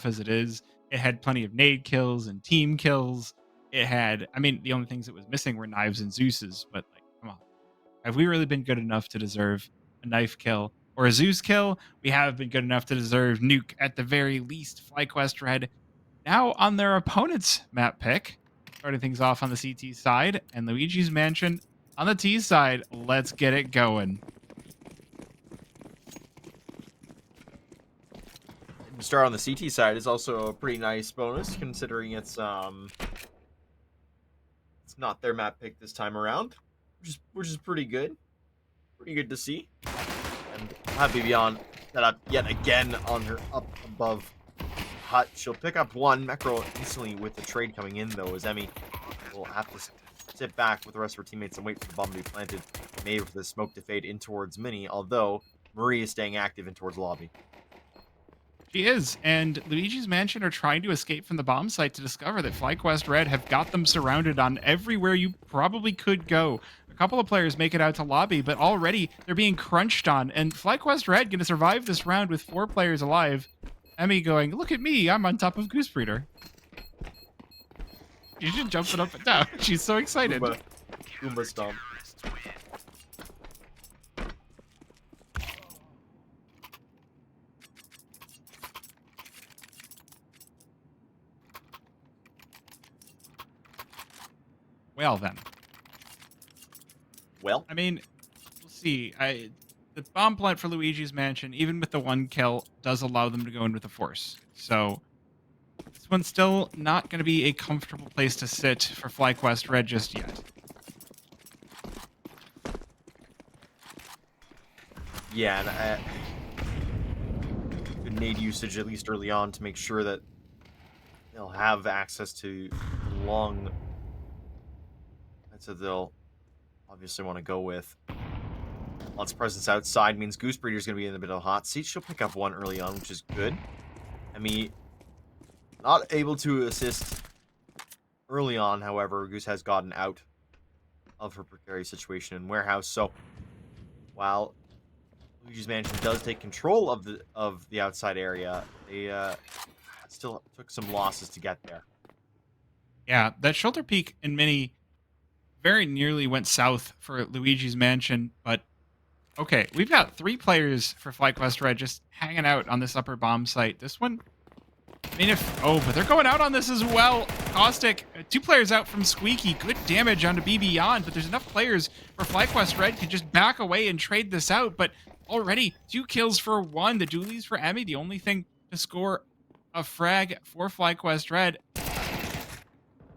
as it is. It had plenty of nade kills and team kills. It had, I mean, the only things it was missing were knives and Zeus's, but like, come on. Have we really been good enough to deserve a knife kill or a Zeus kill? We have been good enough to deserve Nuke at the very least. FlyQuest Red now on their opponent's map pick, starting things off on the CT side, and Luigi's Mansion on the T side. Let's get it going. Start on the CT side is also a pretty nice bonus, considering it's not their map pick this time around, which is pretty good to see. And have Vivian set up yet again on her up above hut. She'll pick up one Mecro instantly with the trade coming in, though, as Emmy will have to sit back with the rest of her teammates and wait for the bomb to be planted, maybe for the smoke to fade in towards Mini, although Marie is staying active in towards the lobby. She is, and Luigi's Mansion are trying to escape from the bomb site to discover that FlyQuest Red have got them surrounded on everywhere you probably could go. A couple of players make it out to lobby, but already they're being crunched on, and FlyQuest Red going to survive this round with 4 players alive. Emmy going, look at me, I'm on top of Goose Breeder. She's just jumping up and down. She's so excited. Goomba stomp. Well then. Well, I mean, we'll see. The bomb plant for Luigi's Mansion, even with the 1 kill, does allow them to go in with the force. So this one's still not going to be a comfortable place to sit for FlyQuest Red just yet. yeah, and good nade usage at least early on to make sure that they'll have access to long. So they'll obviously want to go with. Lots of presence outside means Goose Breeder's going to be in a bit of a hot seat. She'll pick up 1 early on, which is good. Emmy not able to assist early on, however. Goose has gotten out of her precarious situation in warehouse. So while Luigi's Mansion does take control of the outside area, they still took some losses to get there. Yeah, that shoulder peak in Mini very nearly went south for Luigi's Mansion, but okay, we've got 3 players for FlyQuest Red just hanging out on this upper bomb site. This one, I mean, but they're going out on this as well. Caustic, 2 players out from Squeaky. Good damage onto B Beyond, but there's enough players where FlyQuest Red can just back away and trade this out. But already 2 kills for 1. The dualies for Emmy, the only thing to score a frag for FlyQuest Red.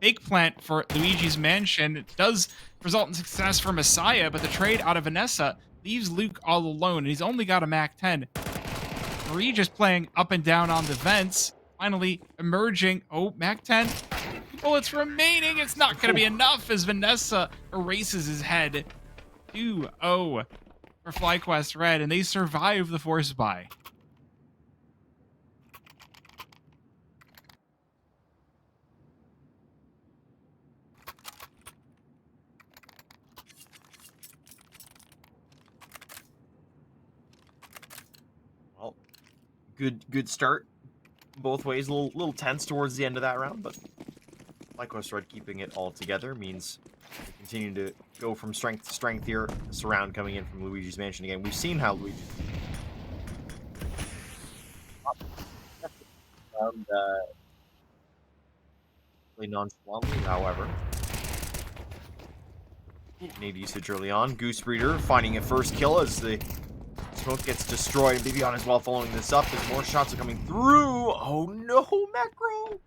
Fake plant for Luigi's Mansion. It does result in success for Messiah, but the trade out of Vanessa leaves Luke all alone, and he's only got a MAC-10. Marie just playing up and down on the vents. Finally emerging. Oh, MAC-10. Bullets remaining. It's not going to be enough as Vanessa erases his head. 2-0 for FlyQuest Red, and they survive the force buy. Well, good start both ways. A little tense towards the end of that round, but FlyQuest Red keeping it all together means they continue to go from strength to strength here. This round coming in from Luigi's Mansion again. We've seen how Luigi really nonchalantly, however. Nade usage early on. Goose Breeder finding a first kill as the smoke gets destroyed. And Bibion as well following this up as more shots are coming through. Oh no, Macro!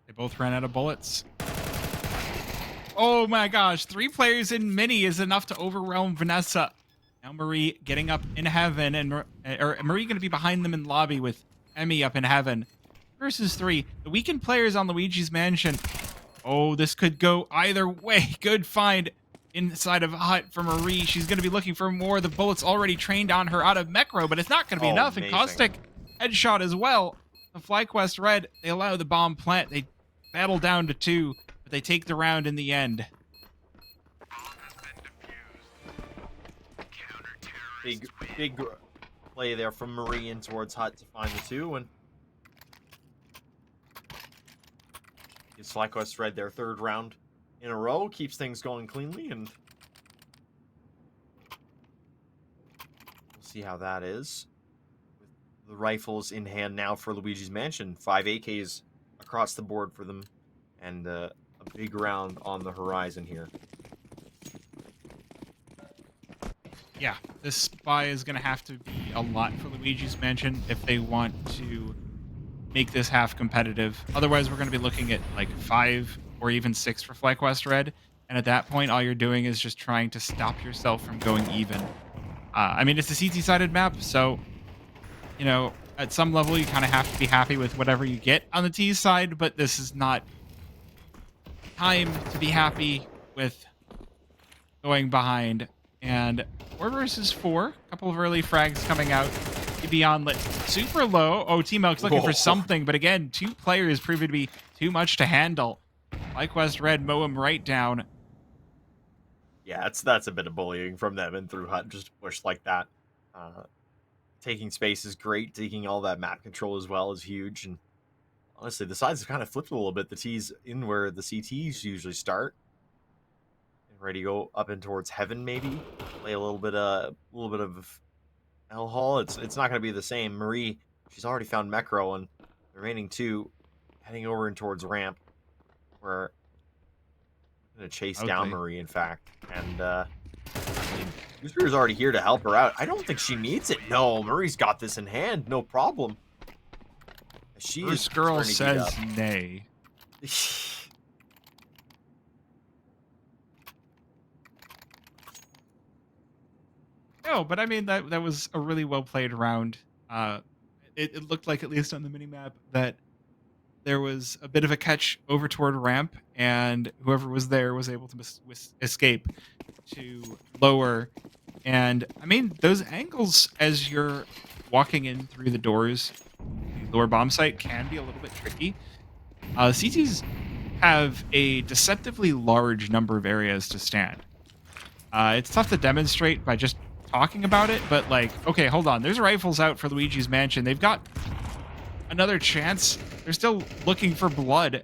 They both ran out of bullets. Oh my gosh, 3 players in Mini is enough to overwhelm Vanessa. Now Marie getting up in heaven, and Marie going to be behind them in lobby with Emmy up in heaven. Versus 3. The weakened players on Luigi's Mansion. Oh, this could go either way. Good find inside of a hut for Marie. She's going to be looking for more. The bullets already trained on her out of Mecro, but it's not going to be enough. Amazing. And Caustic headshot as well. The FlyQuest Red, they allow the bomb plant. They battle down to 2, but they take the round in the end. Big play there from Marie in towards hut to find the 2, and Is FlyQuest Red their third round in a row? Keeps things going cleanly, and we'll see how that is. With the rifles in hand now for Luigi's Mansion. 5 AKs across the board for them, and a big round on the horizon here. Yeah, this buy is going to have to be a lot for Luigi's Mansion if they want to make this half competitive. Otherwise, we're going to be looking at like 5 or even 6 for FlyQuest Red. And at that point, all you're doing is just trying to stop yourself from going even. I mean, it's a CT-sided map, so, you know, at some level, you kind of have to be happy with whatever you get on the T side, but this is not time to be happy with going behind. And 4 versus 4, a couple of early frags coming out. Beyond lit super low. Oh, T-Milk's looking for something, but again, 2 players proving to be too much to handle. FlyQuest Red mow him right down. Yeah, that's a bit of bullying from them and through Hut, just to push like that. Taking space is great. Taking all that map control as well is huge. And honestly, the sides have kind of flipped a little bit. The T's in where the CTs usually start. And ready to go up and towards heaven, maybe. Play a little bit of L Hall. It's not going to be the same. Marie, she's already found Mecro, and the remaining 2 heading over and towards ramp, where I'm going to chase down Marie, in fact. And I mean, Gooseberry's already here to help her out. I don't think she needs it. No, Marie's got this in hand. No problem. She This girl says nay. No, but I mean that was a really well played round. It looked like, at least on the minimap, that there was a bit of a catch over toward ramp, and whoever was there was able to escape to lower. And I mean, those angles as you're walking in through the doors, the lower bomb site, can be a little bit tricky. CTs have a deceptively large number of areas to stand. It's tough to demonstrate by just talking about it, but like, okay, hold on. There's rifles out for Luigi's Mansion. They've got another chance. They're still looking for blood.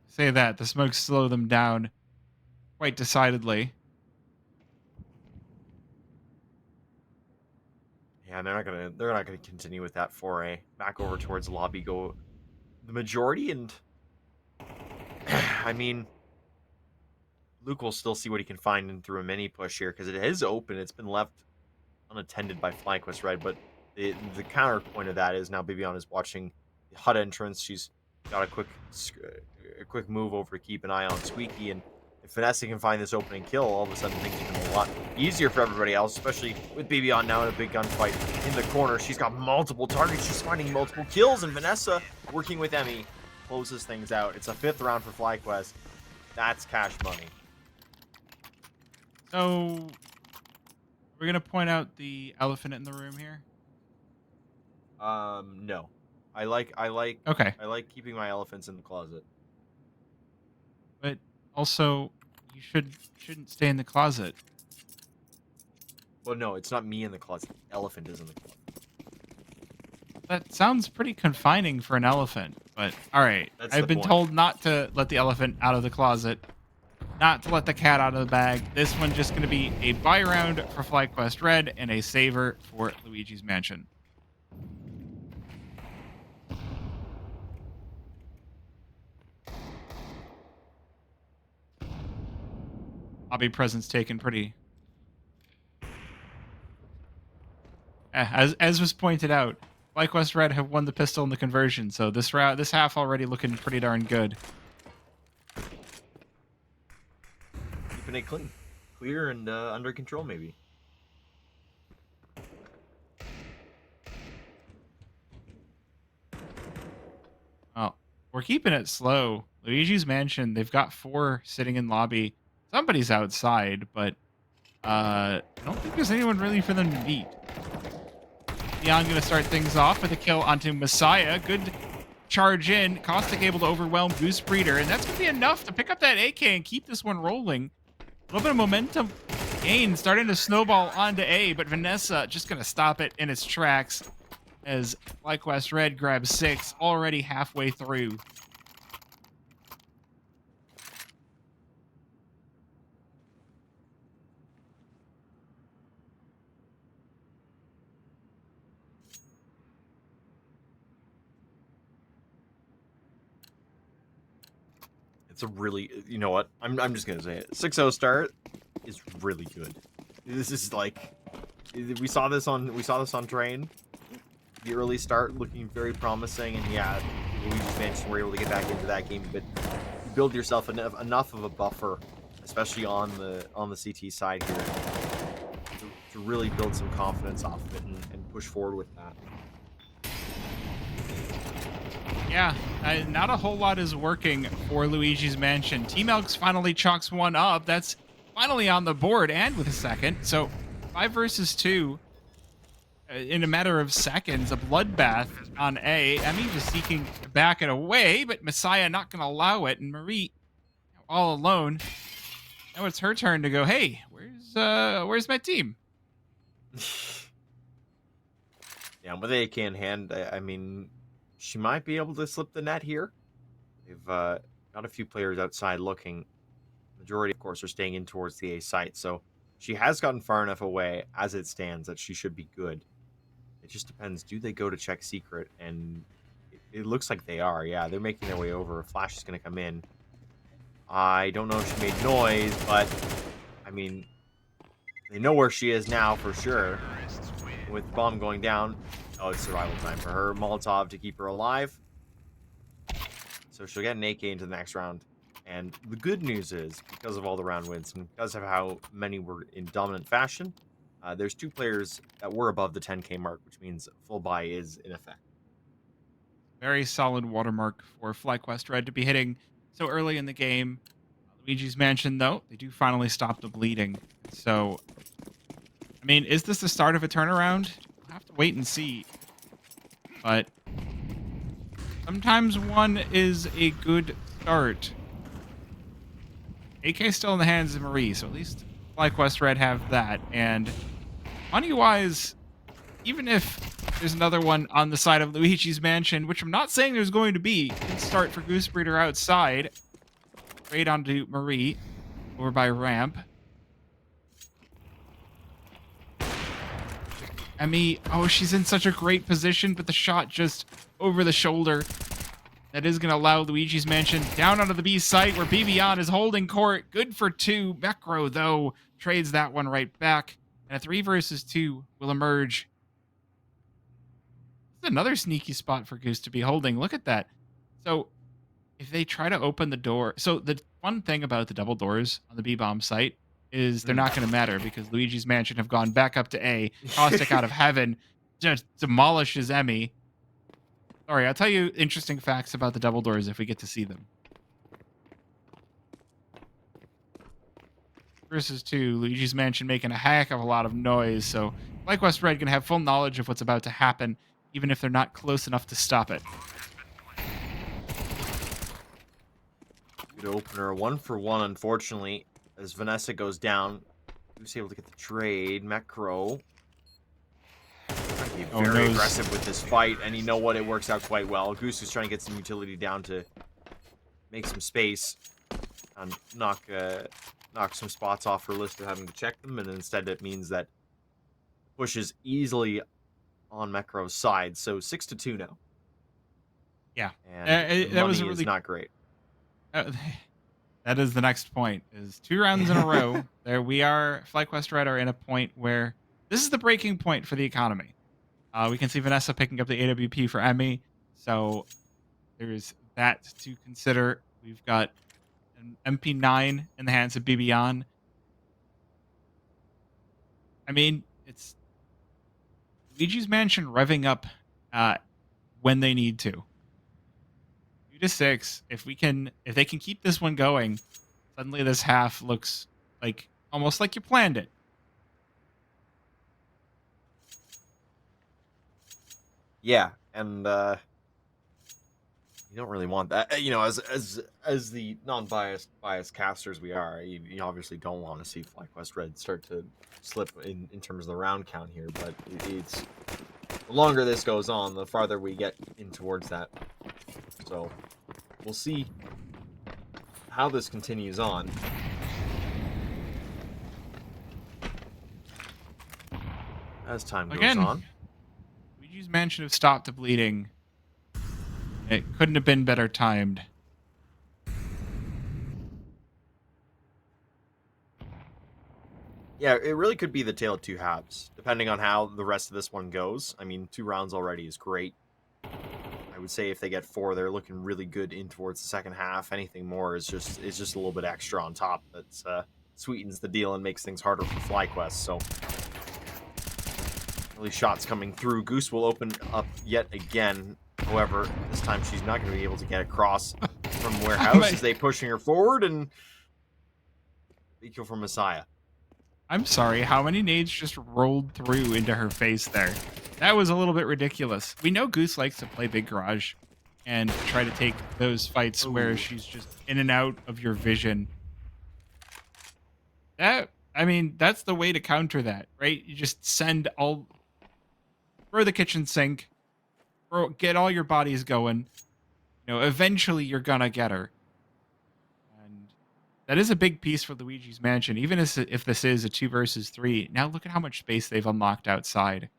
Say that. The smoke slow them down quite decidedly. Yeah, they're not gonna continue with that foray. Back over towards lobby go the majority, and I mean, Luke will still see what he can find in through a mini push here, because it is open. It's been left unattended by FlyQuest Red, but the counterpoint of that is now Bibion is watching the Hut entrance. She's got a quick move over to keep an eye on Squeaky, and if Vanessa can find this opening kill, all of a sudden things become a lot easier for everybody else, especially with Bibion now in a big gunfight in the corner. She's got multiple targets. She's finding multiple kills, and Vanessa, working with Emmy, closes things out. It's a 5th round for FlyQuest. That's cash money. So we're gonna point out the elephant in the room here. No. I like Okay. I like keeping my elephants in the closet. But also, you shouldn't stay in the closet. Well, no, it's not me in the closet. The elephant is in the closet. That sounds pretty confining for an elephant, but all right. I've been told not to let the elephant out of the closet, not to let the cat out of the bag. This one's just going to be a buy round for FlyQuest Red and a saver for Luigi's Mansion. Hobby presence taken pretty. As was pointed out, FlyQuest Red have won the pistol and the conversion, so this half already looking pretty darn good. Keeping it clear and under control, maybe. Oh, we're keeping it slow. Luigi's Mansion, they've got 4 sitting in lobby. Somebody's outside, but I don't think there's anyone really for them to beat. Leon going to start things off with a kill onto Messiah. Good charge in. Caustic able to overwhelm Goose Breeder, and that's going to be enough to pick up that AK and keep this one rolling. A little bit of momentum gain starting to snowball onto A, but Vanessa just going to stop it in its tracks. as FlyQuest Red grabs 6, already halfway through. It's a really, you know what? I'm just gonna say it. 6-0 start is really good. This is like, we saw this on Train. The early start looking very promising, and yeah, Luigi's Mansion were able to get back into that game, but you build yourself enough of a buffer, especially on the CT side here, to really build some confidence off of it and push forward with that. Yeah, not a whole lot is working for Luigi's Mansion. T-Melks finally chalks one up. That's finally on the board and with a second. So 5 versus 2 in a matter of seconds. A bloodbath on A. Emmy just seeking to back it away, but Messiah not going to allow it. And Marie all alone. Now it's her turn to go, hey, where's my team? Yeah, with AK in hand, I mean, she might be able to slip the net here. They've got a few players outside looking. Majority, of course, are staying in towards the A site, so she has gotten far enough away as it stands that she should be good. It just depends. Do they go to check secret? And it looks like they are. Yeah, they're making their way over. Flash is going to come in. I don't know if she made noise, but I mean, they know where she is now for sure. With the bomb going down, oh, it's survival time for her. Molotov to keep her alive. So she'll get an AK into the next round. And the good news is, because of all the round wins and because of how many were in dominant fashion, there's 2 players that were above the 10K mark, which means full buy is in effect. Very solid watermark for FlyQuest Red to be hitting so early in the game. Luigi's Mansion, though, they do finally stop the bleeding. So, I mean, is this the start of a turnaround? We'll have to wait and see. But sometimes one is a good start. AK still in the hands of Marie, so at least FlyQuest Red have that. And money-wise, even if there's another one on the side of Luigi's Mansion, which I'm not saying there's going to be, good start for Goose Breeder outside. Straight onto Marie, over by ramp. Emmy, oh, she's in such a great position, but the shot just over the shoulder. That is going to allow Luigi's Mansion down onto the B site where BBon is holding court. Good for 2. Mecro, though, trades that one right back. And a 3 versus 2 will emerge. This is another sneaky spot for Goose to be holding. Look at that. So if they try to open the door. So the one thing about the double doors on the B-bomb site is they're not going to matter because Luigi's Mansion have gone back up to A. Caustic out of heaven just demolishes Emmy. Sorry, I'll tell you interesting facts about the double doors if we get to see them. Versus 2, Luigi's Mansion making a heck of a lot of noise, so FlyQuest Red can have full knowledge of what's about to happen, even if they're not close enough to stop it. Good opener. 1 for 1, unfortunately, as Vanessa goes down. Who's able to get the trade? Mecro. Be very aggressive with this fight, and you know what? It works out quite well. Goose is trying to get some utility down to make some space and knock some spots off her list of having to check them, and instead it means that pushes easily on Mecro's side. So 6-2 now. Yeah, and that was really is not great. That is the next point. Is 2 rounds in a row. There we are. FlyQuest Red are in a point where this is the breaking point for the economy. We can see Vanessa picking up the AWP for Emmy, so there's that to consider. We've got an MP9 in the hands of BBon. I mean, it's Luigi's Mansion revving up when they need to. 2-6. If they can keep this one going, suddenly this half looks like almost like you planned it. Yeah, and you don't really want that. You know, as the non-biased casters we are, you obviously don't want to see FlyQuest Red start to slip in terms of the round count here, but it's The longer this goes on, the farther we get in towards that. So we'll see how this continues on. As time goes Again, on. Luigi's Mansion have stopped the bleeding. It couldn't have been better timed. Yeah, it really could be the tale of two halves, depending on how the rest of this one goes. I mean, 2 rounds already is great. I would say if they get 4, they're looking really good in towards the second half. Anything more is just a little bit extra on top that sweetens the deal and makes things harder for FlyQuest. So, early shots coming through. Goose will open up yet again. However, this time she's not going to be able to get across from Warehouse as they pushing her forward, and big kill from Messiah. I'm sorry, how many nades just rolled through into her face there? That was a little bit ridiculous. We know Goose likes to play Big Garage and try to take those fights where she's just in and out of your vision. That's the way to counter that, right? You just throw the kitchen sink, get all your bodies going. Eventually you're gonna get her. And that is a big piece for Luigi's Mansion, even if this is a 2 versus 3. Now look at how much space they've unlocked outside.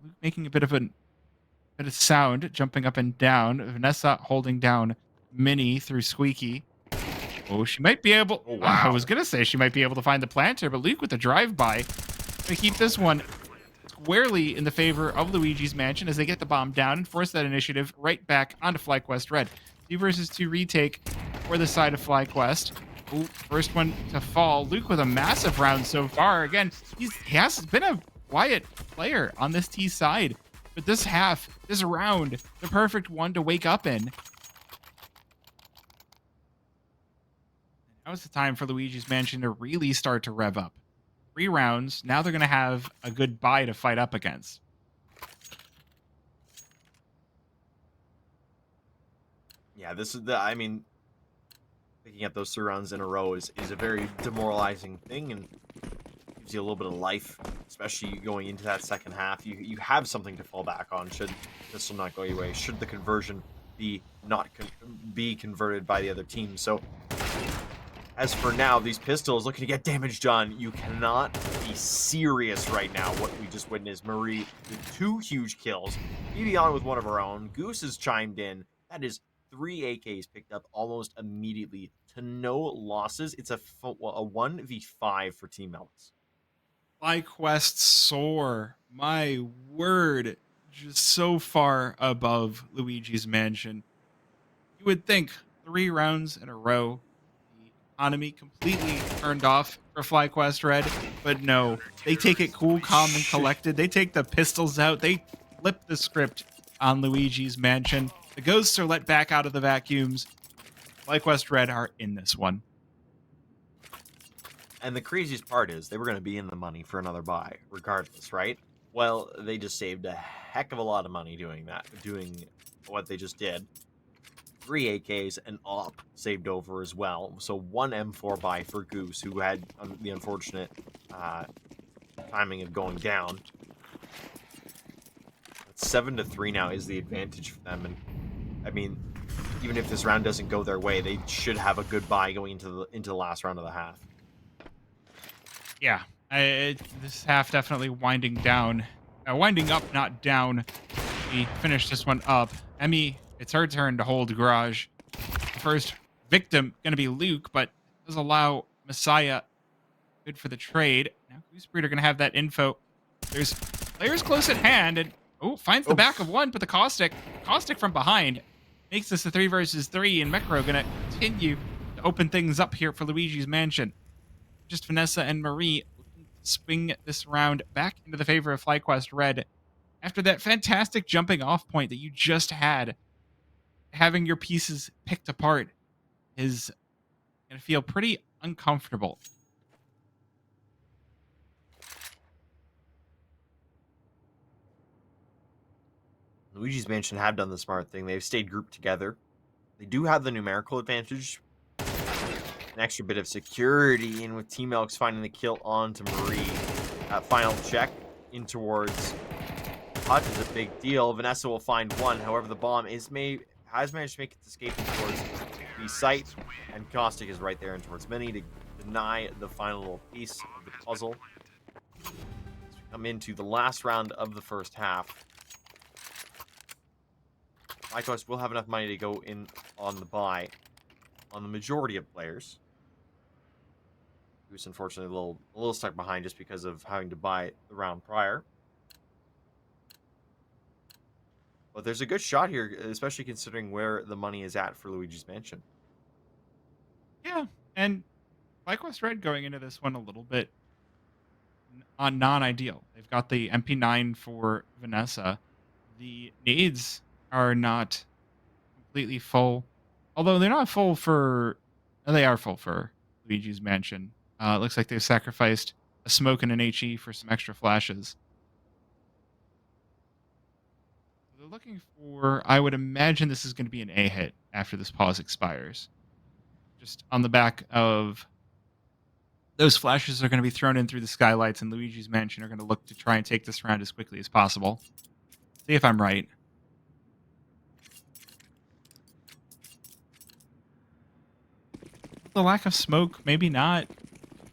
Luke making a bit of sound, jumping up and down. Vanessa holding down Minnie through Squeaky. Oh, she might be able. Oh, wow. I was gonna say she might be able to find the planter, but Luke with the drive-by gonna keep this one squarely in the favor of Luigi's Mansion as they get the bomb down and force that initiative right back onto FlyQuest Red. 2 versus 2 retake for the side of FlyQuest. Ooh, first one to fall. Luke with a massive round so far. Again, he has been a quiet player on this T side, but this round, the perfect one to wake up in. Now is the time for Luigi's Mansion to really start to rev up. 3 rounds. Now they're going to have a good buy to fight up against. Yeah, this is picking up those 3 rounds in a row is a very demoralizing thing and gives you a little bit of life, especially going into that second half. You have something to fall back on should this will not go your way. Should the conversion be converted by the other team. So as for now, these pistols looking to get damage done. You cannot be serious right now. What we just witnessed, Marie with 2 huge kills, Vivian with one of her own. Goose has chimed in. That is 3 AKs picked up almost immediately to no losses. It's a 1v5 for Team Ellis. FlyQuest soar. My word. Just so far above Luigi's Mansion. You would think 3 rounds in a row, the economy completely turned off for FlyQuest Red, but no. They take it cool, calm, and collected. They take the pistols out. They flip the script on Luigi's Mansion. The ghosts are let back out of the vacuums. FlyQuest Red are in this one. And the craziest part is they were going to be in the money for another buy, regardless, right? Well, they just saved a heck of a lot of money doing what they just did. 3 AKs and AWP saved over as well. So 1 M4 buy for Goose, who had the unfortunate timing of going down. 7-3 now is the advantage for them, and I mean, even if this round doesn't go their way, they should have a good buy going into the last round of the half. Yeah, this half definitely winding up, not down. We finish this one up. Emmy, it's her turn to hold Garage. The first victim going to be Luke, but does allow Messiah. Good for the trade. Now Goosebreed are going to have that info. There's players close at hand, and finds the back of one, but the Caustic from behind makes this a 3 versus 3, and Mecro going to continue to open things up here for Luigi's Mansion. Just Vanessa and Marie looking to swing this round back into the favor of FlyQuest Red. After that fantastic jumping off point that you just had, having your pieces picked apart is going to feel pretty uncomfortable. Luigi's Mansion have done the smart thing. They've stayed grouped together. They do have the numerical advantage. An extra bit of security, and with Team Elks finding the kill onto Marie. Final check in towards Hut is a big deal. Vanessa will find one. However, the bomb has managed to make its escape towards the site, and Caustic is right there in towards Mini to deny the final little piece of the puzzle. As we come into the last round of the first half, FlyQuest will have enough money to go in on the buy on the majority of players. He was unfortunately a little stuck behind just because of having to buy the round prior. But there's a good shot here, especially considering where the money is at for Luigi's Mansion. Yeah, and FlyQuest Red going into this one a little bit non-ideal. They've got the MP9 for Vanessa. The nades are not completely full, although they're not full for. They are full for Luigi's Mansion. It looks like they've sacrificed a smoke and an HE for some extra flashes. They're looking for. I would imagine this is going to be an A hit after this pause expires. Just on the back of those flashes are going to be thrown in through the skylights, and Luigi's Mansion are going to look to try and take this round as quickly as possible. See if I'm right. The lack of smoke, maybe not.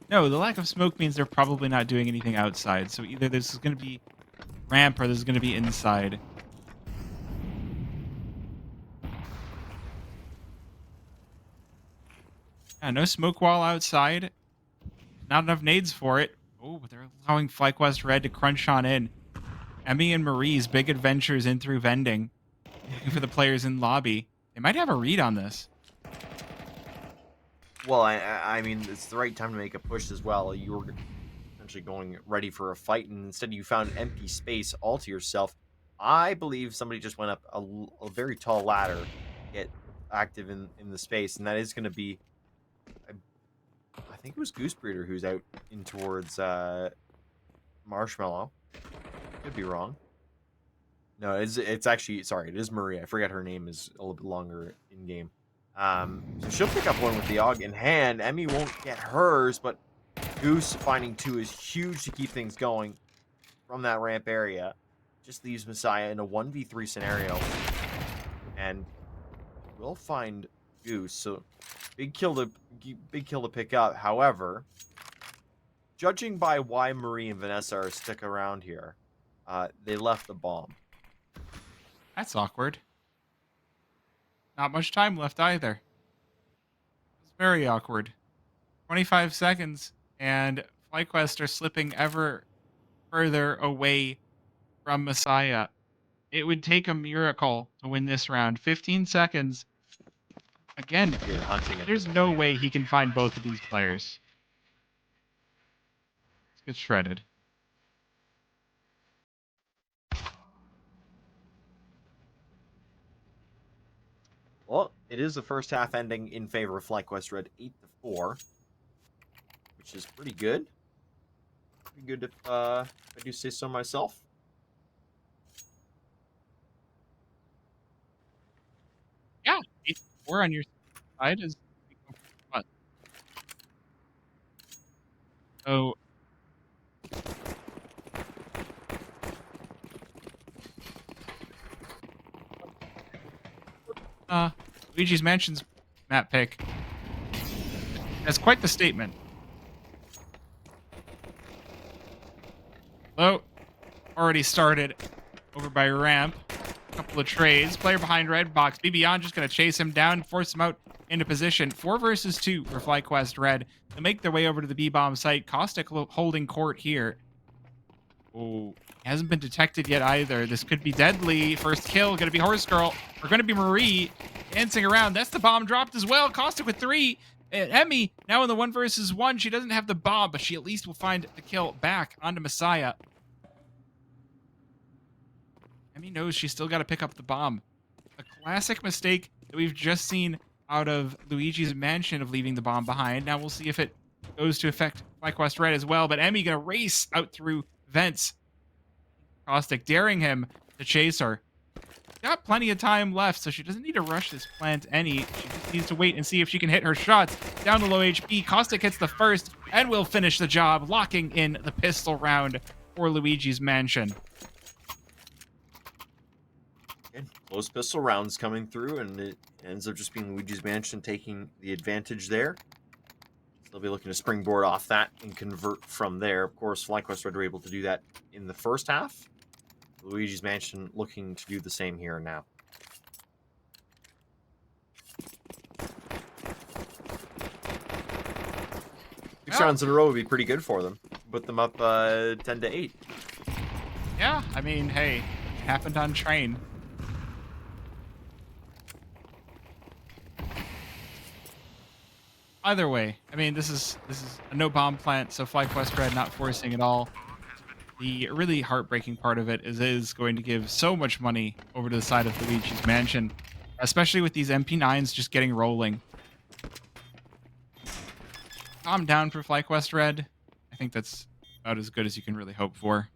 No, the lack of smoke means they're probably not doing anything outside. So either this is going to be ramp or this is going to be inside. Yeah, no smoke wall outside. Not enough nades for it. Oh, but they're allowing FlyQuest Red to crunch on in. Emmy and Marie's big adventures in through vending. Looking for the players in lobby. They might have a read on this. Well, I mean, it's the right time to make a push as well. You were essentially going ready for a fight, and instead you found empty space all to yourself. I believe somebody just went up a very tall ladder to get active in the space, and that is going to be, I think it was Goose Breeder who's out in towards Marshmallow. Could be wrong. No, it's actually, sorry, it is Marie. I forget her name is a little bit longer in game. So she'll pick up one with the AUG in hand. Emmy won't get hers, but Goose finding two is huge to keep things going from that ramp area. Just leaves Messiah in a 1v3 scenario. And we'll find Goose. So big kill to pick up. However, judging by why Marie and Vanessa are stuck around here, they left the bomb. That's awkward. Not much time left either. It's very awkward. 25 seconds, and FlyQuest are slipping ever further away from Messiah. It would take a miracle to win this round. 15 seconds. Again, You're hunting it. there's no way he can find both of these players. Let's get shredded. Well, it is the first half ending in favor of FlyQuest Red 8-4, which is pretty good. Pretty good if I do say so myself. Yeah, 8-4 on your side is fun. So Luigi's Mansion's map pick. That's quite the statement. Hello. Already started over by ramp. Couple of trades. Player behind red box. BBon just going to chase him down, force him out into position. 4 versus 2 for FlyQuest Red. They make their way over to the B-bomb site. Caustic holding court here. Oh, hasn't been detected yet either. This could be deadly. First kill going to be Horse Girl. Or going to be Marie dancing around. That's the bomb dropped as well. Caustic with 3. Emmy now in the 1 versus 1. She doesn't have the bomb, but she at least will find the kill back onto Messiah. Emmy knows she's still got to pick up the bomb. A classic mistake that we've just seen out of Luigi's Mansion of leaving the bomb behind. Now we'll see if it goes to affect FlyQuest Red as well. But Emmy going to race out through vents. Caustic daring him to chase her. Got plenty of time left, so she doesn't need to rush this plant any. She just needs to wait and see if she can hit her shots. Down to low HP. Caustic hits the first and will finish the job, locking in the pistol round for Luigi's Mansion. And close pistol rounds coming through, and it ends up just being Luigi's Mansion taking the advantage there. So they'll be looking to springboard off that and convert from there. Of course, FlyQuest Red were able to do that in the first half. Luigi's Mansion looking to do the same here now. 6 rounds in a row would be pretty good for them. Put them up 10-8. Yeah, I mean, hey, it happened on train. Either way, I mean, this is a no bomb plant, so FlyQuest Red not forcing at all. The really heartbreaking part of it is going to give so much money over to the side of Luigi's Mansion, especially with these MP9s just getting rolling. Calm down for FlyQuest Red. I think that's about as good as you can really hope for.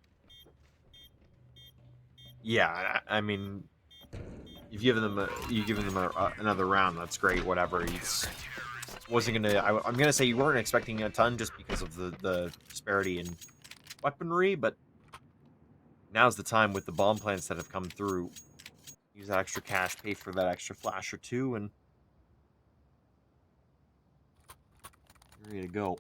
Yeah, I mean, you've given them another round. That's great. Whatever. Wasn't gonna. I'm gonna say you weren't expecting a ton just because of the disparity in weaponry, but now's the time with the bomb plants that have come through. Use that extra cash, pay for that extra flash or two, and you're ready to go.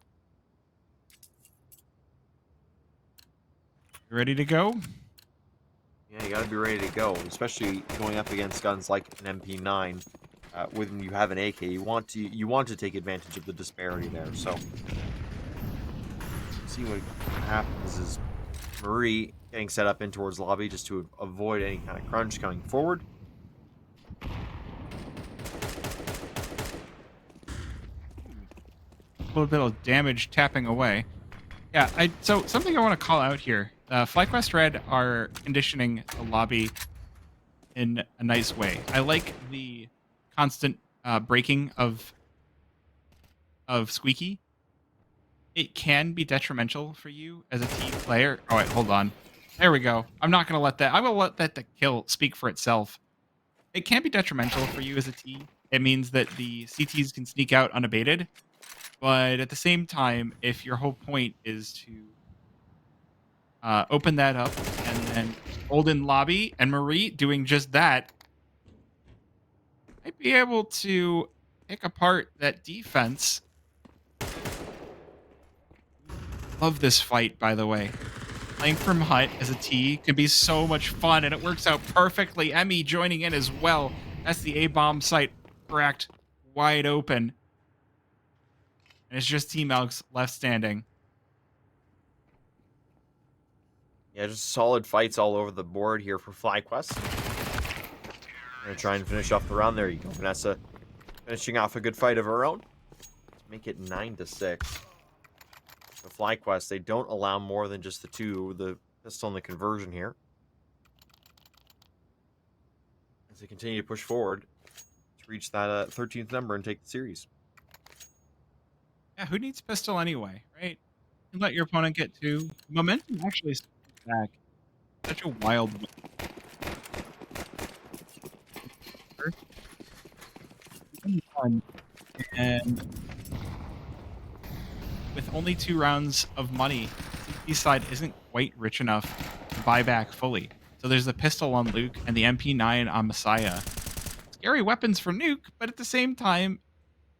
You ready to go? Yeah, you gotta be ready to go, especially going up against guns like an MP9. When you have an AK, you want to take advantage of the disparity there. So, see what happens is Marie getting set up in towards lobby just to avoid any kind of crunch coming forward. A little bit of damage tapping away. Yeah, so something I want to call out here. FlyQuest Red are conditioning the lobby in a nice way. I like the constant breaking of Squeaky. It can be detrimental for you as a team player. Oh wait, hold on. There we go. I'm not gonna let that. I'm gonna let that the kill speak for itself. It can be detrimental for you as a team. It means that the CTs can sneak out unabated, but at the same time, if your whole point is to open that up and then hold in lobby, and Marie doing just that, might be able to pick apart that defense. Love this fight, by the way. Playing from Hut as a T can be so much fun, and it works out perfectly. Emmy joining in as well. That's the A-bomb site cracked wide open. And it's just Team Elks left standing. Yeah, just solid fights all over the board here for FlyQuest. Gonna try and finish off the round. There you go, Vanessa, finishing off a good fight of her own. Let's make it 9-6. The FlyQuest, they don't allow more than just the pistol and the conversion here. As they continue to push forward to reach that 13th number and take the series. Yeah, who needs pistol anyway, right? You let your opponent get two. Momentum actually steps back. Such a wild one. And with only 2 rounds of money, CP side isn't quite rich enough to buy back fully. So there's the pistol on Luke and the MP9 on Messiah. Scary weapons for Nuke, but at the same time,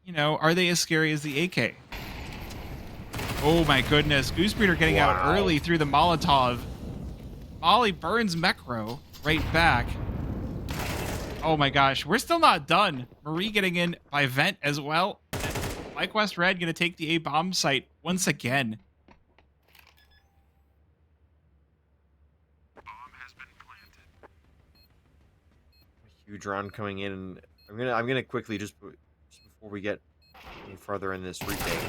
you know, are they as scary as the AK? Oh my goodness, Goosebreeder getting out early through the Molotov. Molly burns Mecro right back. Oh my gosh, we're still not done. Marie getting in by Vent as well. FlyQuest Red gonna take the A-bomb site once again. A huge round coming in, and I'm gonna quickly just before we get any further in this retake.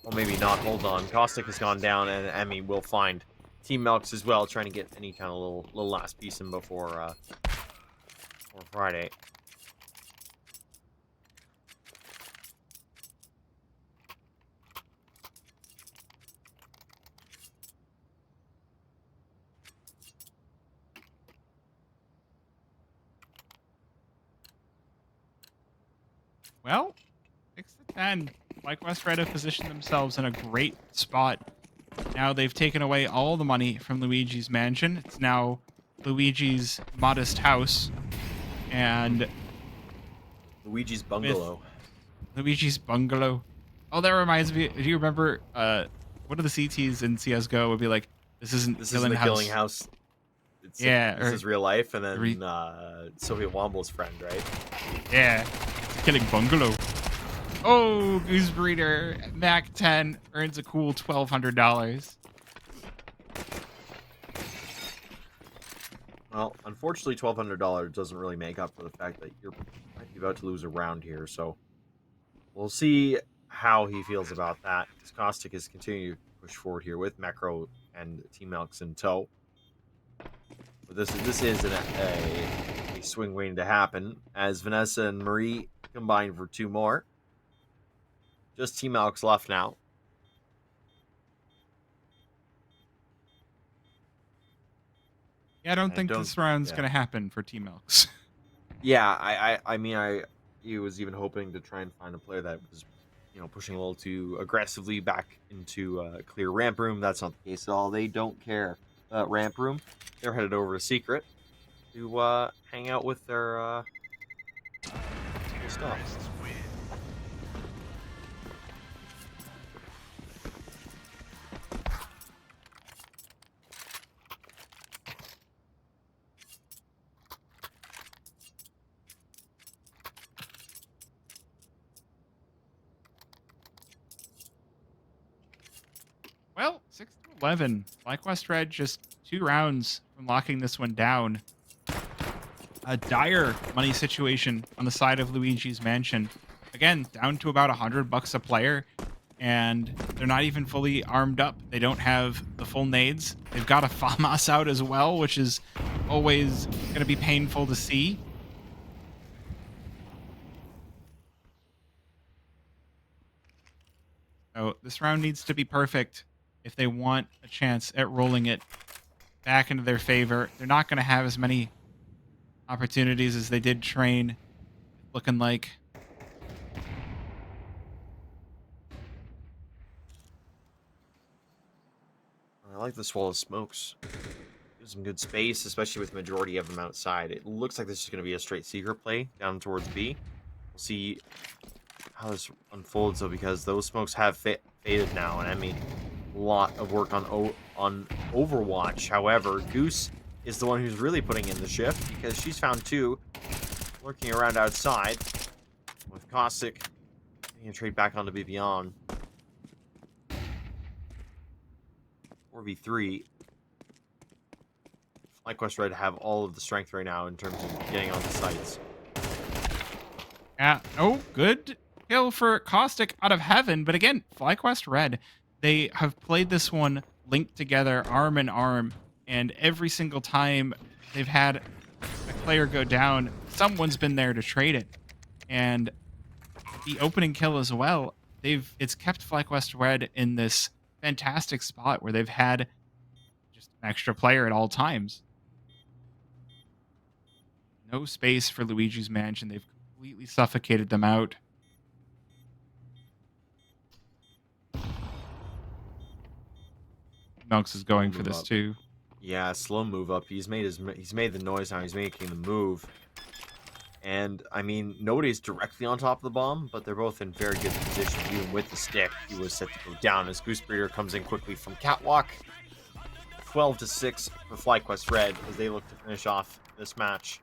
Well, maybe not. Hold on. Caustic has gone down, and Emmy will find Team Melks as well, trying to get any kind of little last piece in before Friday. Well, 6 to 10. FlyQuest Red have positioned themselves in a great spot. Now they've taken away all the money from Luigi's mansion. It's now Luigi's modest house. And Luigi's with bungalow. Luigi's bungalow. Oh, that reminds me. Do you remember one of the CTs in CSGO would be like, this isn't This Killing isn't the House. Killing House. It's Yeah, this or is real life, and re- then Soviet Womble's friend, right? yeah, it's Killing Bungalow. Oh, Goose Breeder, Mac 10 earns a cool $1,200. Well, unfortunately, $1,200 doesn't really make up for the fact that you're might be about to lose a round here. So we'll see how he feels about that. Because Caustic is continuing to push forward here with Macro and Team Elks in tow. But this is a swing waiting to happen as Vanessa and Marie combine for 2 more. Just Team Elks left now. Yeah, I don't think this round's going to happen for Team Elks. Yeah, I mean, he was even hoping to try and find a player that was, pushing a little too aggressively back into clear ramp room. That's not the case at all. They don't care ramp room. They're headed over to Secret to hang out with their stuff. Well, 6-11. FlyQuest Red just 2 rounds from locking this one down. A dire money situation on the side of Luigi's mansion. Again, down to about $100 a player, and they're not even fully armed up. They don't have the full nades. They've got a FAMAS out as well, which is always going to be painful to see. So this round needs to be perfect if they want a chance at rolling it back into their favor. They're not going to have as many opportunities as they did train, looking like. I like the Swallow Smokes. Gives some good space, especially with the majority of them outside. It looks like this is going to be a straight Secret play down towards B. We'll see how this unfolds, though, because those smokes have faded now, and I mean, a lot of work on Overwatch. However, Goose is the one who's really putting in the shift because she's found 2 lurking around outside with Caustic getting a trade back onto Vivian. 4v3. FlyQuest Red have all of the strength right now in terms of getting on the sites. Yeah. Oh, good kill for Caustic out of heaven. But again, FlyQuest Red, they have played this one linked together, arm in arm. And every single time they've had a player go down, someone's been there to trade it. And the opening kill as well, it's kept FlyQuest Red in this fantastic spot where they've had just an extra player at all times. No space for Luigi's mansion. They've completely suffocated them out. Melks is going for this too. Yeah, slow move up. He's made the noise now. He's making the move. And I mean, nobody's directly on top of the bomb, but they're both in very good position. Even with the stick, he was set to go down as Goose Breeder comes in quickly from Catwalk. 12-6 for FlyQuest Red as they look to finish off this match.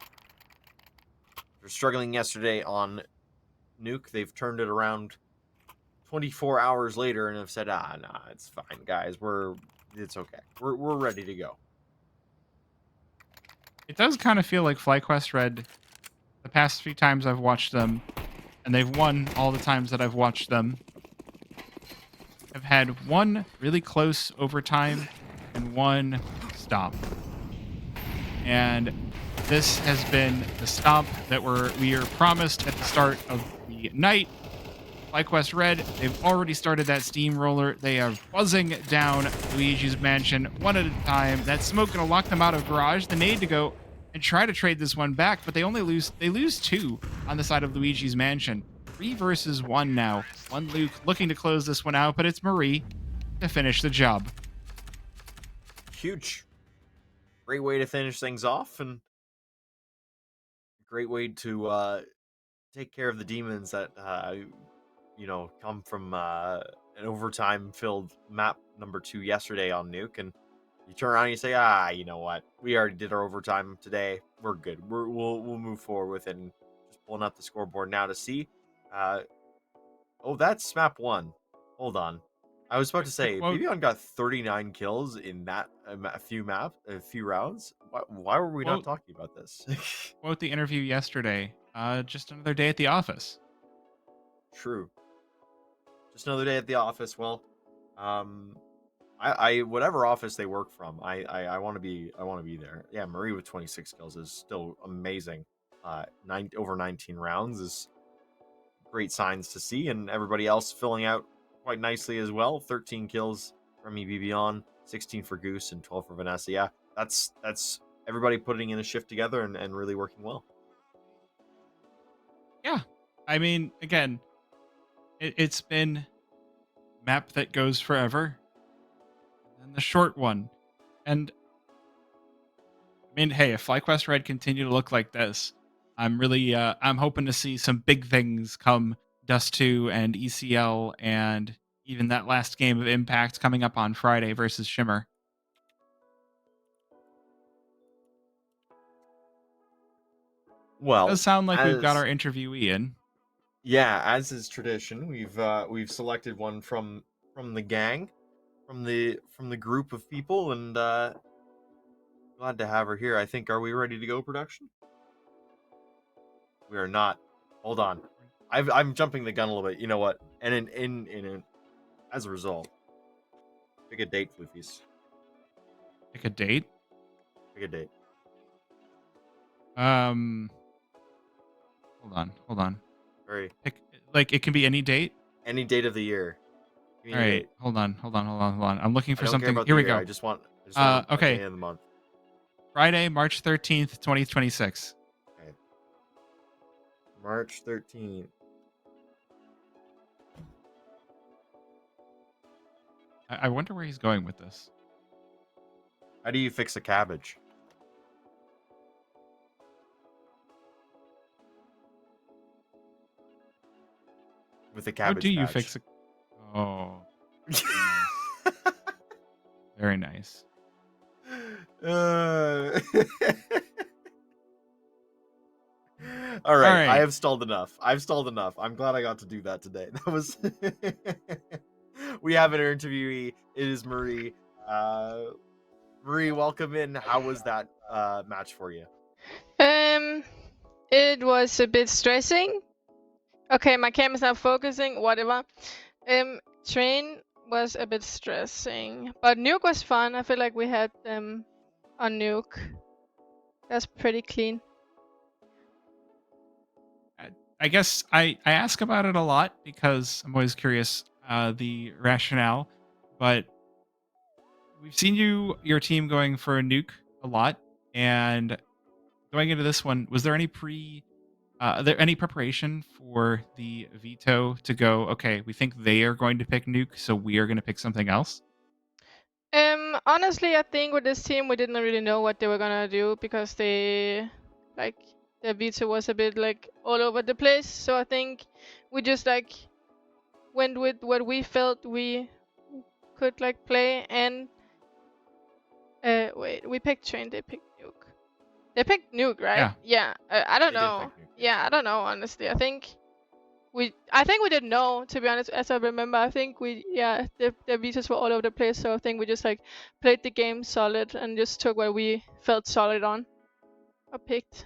They're struggling yesterday on Nuke. They've turned it around 24 hours later and have said, nah, it's fine, guys. It's okay. We're ready to go. It does kind of feel like FlyQuest Red, the past few times I've watched them, and they've won all the times that I've watched them, have had one really close overtime and one stop. And this has been the stop that we are promised at the start of the night. FlyQuest Red, they've already started that steamroller. They are buzzing down Luigi's mansion one at a time. That smoke gonna lock them out of garage. They need to go and try to trade this one back, but they lose 2 on the side of Luigi's mansion. 3 versus 1 now. One Luke looking to close this one out, but it's Marie to finish the job. Huge. Great way to finish things off, and great way to take care of the demons that come from an overtime filled map number 2 yesterday on Nuke, and you turn around and you say, you know what, we already did our overtime today, we're good, we'll move forward with it. And just pulling up the scoreboard now to see that's map 1. Hold on, I was about to say Quote, Bibion got 39 kills in that a few rounds. Why were we not quote, talking about this? quote the interview yesterday. Just another day at the office. True. Just another day at the office. Well, I whatever office they work from, I want to be there. Yeah, Marie with 26 kills is still amazing. Over 19 rounds is great signs to see, and everybody else filling out quite nicely as well. 13 kills from Bibion, 16 for Goose, and 12 for Vanessa. Yeah, that's everybody putting in a shift together and really working well. Yeah. I mean, again, it's been map that goes forever. And the short one. And I mean, hey, if FlyQuest Red continue to look like this, I'm really I'm hoping to see some big things come Dust 2 and ECL and even that last game of Impact coming up on Friday versus Shimmer. It Well, does sound like we've got as our interviewee in. yeah, as is tradition, we've selected one from the gang, from the group of people, and glad to have her here. I think, are we ready to go, production? We are not. Hold on. I'm jumping the gun a little bit. You know what? And as a result, pick a date, Floofies. Pick a date. Pick a date. Hold on. Hurry. Pick, like, it can be any date. Any date of the year. Give me All a right, date. hold on. I'm looking I for don't care something. about Here the we year. go. I just want like the Okay, end of the month. Friday, March 13th, 2026. Okay. March 13th. I wonder where he's going with this. How do you fix a cabbage? With a How cabbage do you patch. fix a... Oh, very nice. All right, All right. I have stalled enough. I'm glad I got to do that today. That was. We have an interviewee. It is Marie. Marie, welcome in. How was that match for you? It was a bit stressing. Okay, my camera's not focusing. Whatever. Train was a bit stressing, but Nuke was fun. I feel like we had them on Nuke. That's pretty clean. I guess I ask about it a lot because I'm always curious the rationale, but we've seen your team going for a nuke a lot, and going into this one, was there any preparation for the veto to go? Okay, we think they are going to pick nuke, so we are going to pick something else. Honestly, I think with this team we didn't really know what they were gonna do because they, like, the veto was a bit like all over the place. So I think we just like went with what we felt we could like play. And wait, we picked Train. They picked Nuke. They picked Nuke, right? Yeah. I don't They did know. pick Nuke, yes. Yeah, I don't know. Honestly, I think we didn't know, to be honest. As I remember, I think the vetoes were all over the place. So I think we just like played the game solid and just took what we felt solid on or picked.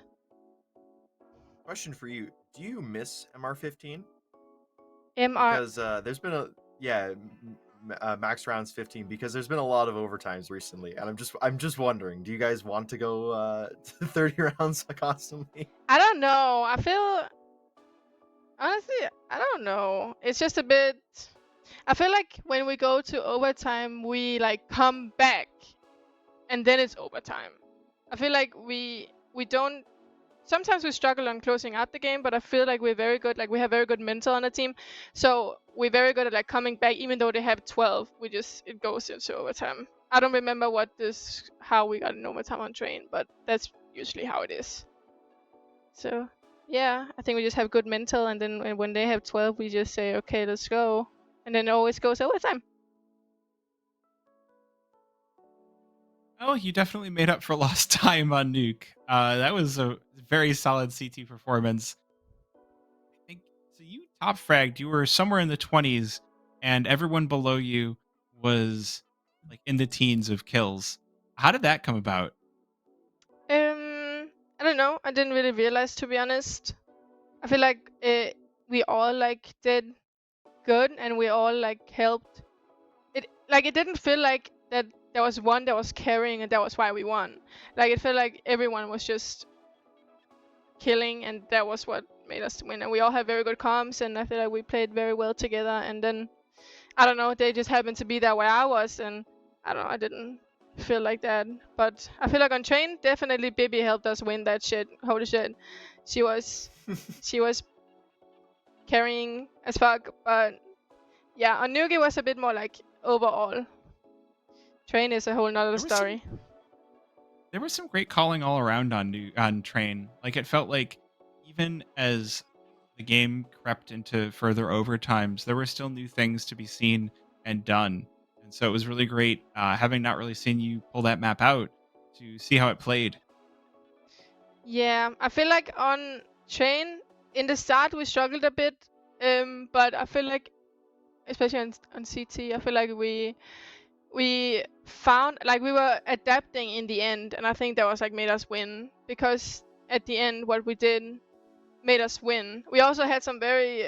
Question for you: do you miss MR15? MR. Because there's been max rounds 15, because there's been a lot of overtimes recently, and I'm just wondering, do you guys want to go 30 rounds constantly? I don't know. I feel, honestly, I don't know. It's just a bit. I feel like when we go to overtime, we like come back, and then it's overtime. I feel like we don't sometimes we struggle on closing out the game, but I feel like we're very good. Like we have very good mental on the team, so we're very good at like coming back. Even though they have 12, it goes into overtime. I don't remember how we got in overtime on train, but that's usually how it is. So yeah, I think we just have good mental, and then when they have 12, we just say, okay, let's go, and then it always goes overtime. Oh, you definitely made up for lost time on Nuke. That was a very solid CT performance. I think so. You top fragged. You were somewhere in the 20s, and everyone below you was like in the teens of kills. How did that come about? I don't know. I didn't really realize, to be honest. I feel like we all like did good, and we all like helped. It didn't feel like that there was one that was carrying, and that was why we won. Like it felt like everyone was just killing, and that was what made us win. And we all have very good comms, and I feel like we played very well together. And then I don't know, they just happened to be there where I was, and I don't know, I didn't feel like that. But I feel like on train, definitely Bibi helped us win that shit. Holy shit, she was carrying as fuck. But yeah, on Nuke it was a bit more like overall. Train is a whole nother story. There was some great calling all around on train. Like it felt like even as the game crept into further overtimes, there were still new things to be seen and done. And so it was really great having not really seen you pull that map out to see how it played. Yeah, I feel like on train in the start we struggled a bit, but I feel like especially on CT, I feel like we found like we were adapting in the end, and I think that was like made us win, because at the end what we did made us win. We also had some very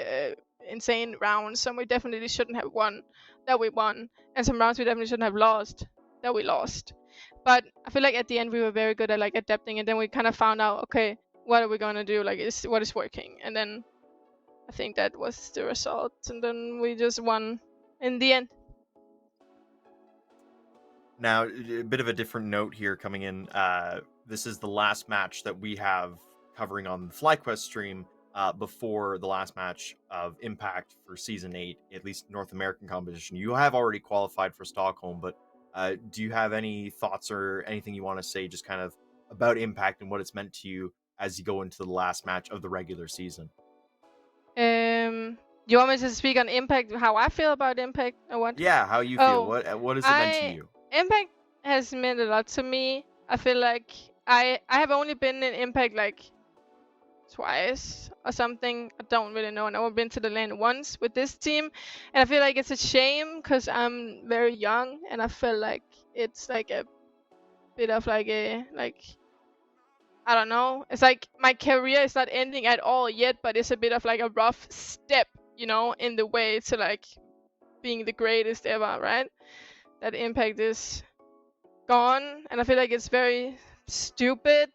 insane rounds, some we definitely shouldn't have won that we won, and some rounds we definitely shouldn't have lost that we lost. But I feel like at the end we were very good at like adapting, and then we kind of found out, okay, what are we gonna do? Like, what is working? And then I think that was the result, and then we just won in the end. Now, a bit of a different note here coming in. This is the last match that we have covering on the FlyQuest stream before the last match of Impact for Season 8, at least North American competition. You have already qualified for Stockholm, but do you have any thoughts or anything you want to say just kind of about Impact and what it's meant to you as you go into the last match of the regular season? You want me to speak on Impact, how I feel about Impact, or what? Yeah, how you feel. Oh, What has it meant to you? Impact has meant a lot to me. I feel like I have only been in Impact like twice or something. I don't really know. And I've been to the lane once with this team, and I feel like it's a shame because I'm very young, and I feel like it's like a bit of like a I don't know. It's like my career is not ending at all yet, but it's a bit of like a rough step, in the way to like being the greatest ever, right? That Impact is gone, and I feel like it's very stupid,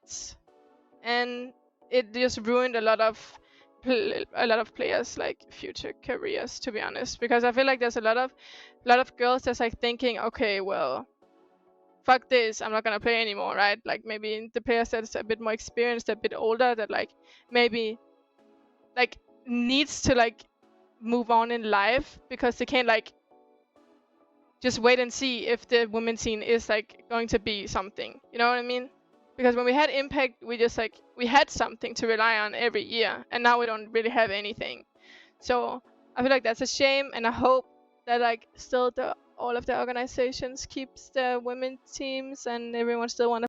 and it just ruined a lot of players like future careers, to be honest, because I feel like there's a lot of girls that's like thinking, okay, well, fuck this, I'm not gonna play anymore, right? Like maybe the players that's a bit more experienced, a bit older, that like maybe like needs to like move on in life because they can't like just wait and see if the women's scene is like going to be something. You know what I mean? Because when we had Impact, we just like we had something to rely on every year, and now we don't really have anything. So I feel like that's a shame, and I hope that like still all of the organizations keeps the women teams and everyone still want to